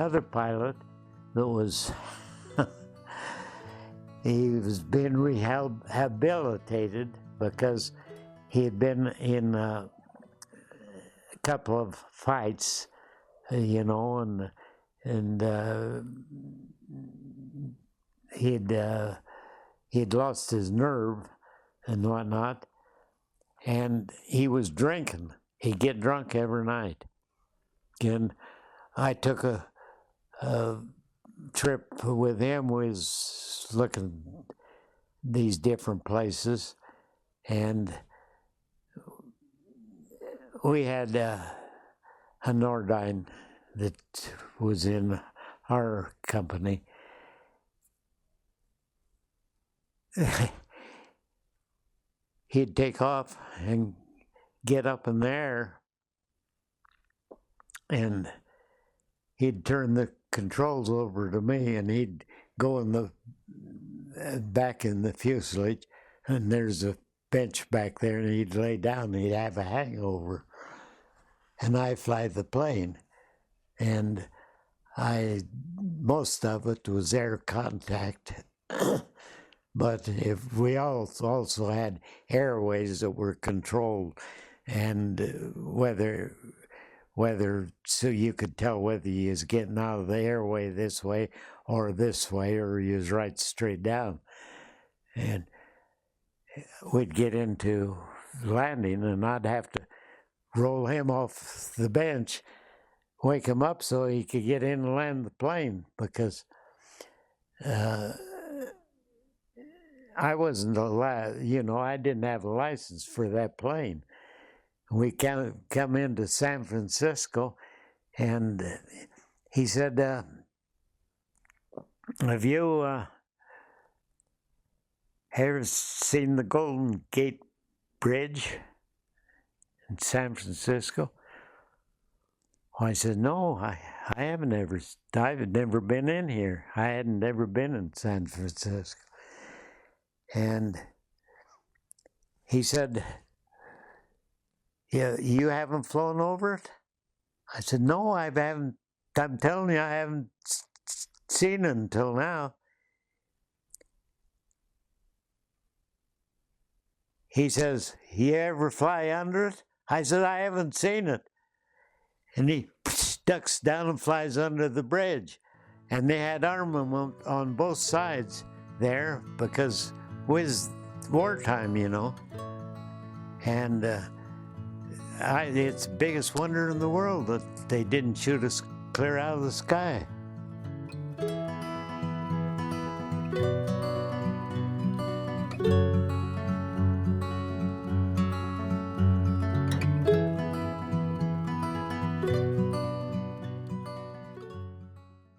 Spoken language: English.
another pilot that was, he was being rehabilitated because he had been in a couple of fights, you know, and he'd lost his nerve and whatnot, and he was drinking. He'd get drunk every night. And I took a trip with him, was looking these different places, and we had a Nordine that was in our company. He'd take off and get up in the air, and he'd turn the controls over to me, and he'd go in the back in the fuselage, and there's a bench back there, and he'd lay down, and he'd have a hangover, and I fly the plane, and most of it was air contact. But if we also had airways that were controlled, and whether so you could tell whether you was getting out of the airway this way, or you was right straight down. And we'd get into landing, and I'd have to roll him off the bench, wake him up so he could get in and land the plane, because I wasn't allowed, you know, I didn't have a license for that plane. We come into San Francisco, and he said, have you ever seen the Golden Gate Bridge in San Francisco? I said, no, I haven't ever, I've never been in here. I hadn't ever been in San Francisco. And he said, yeah, you haven't flown over it? I said, no, I haven't. I'm telling you, I haven't seen it until now. He says, you ever fly under it? I said, I haven't seen it. And he ducks down and flies under the bridge. And they had armament on both sides there, because it was wartime, you know. And it's the biggest wonder in the world that they didn't shoot us clear out of the sky.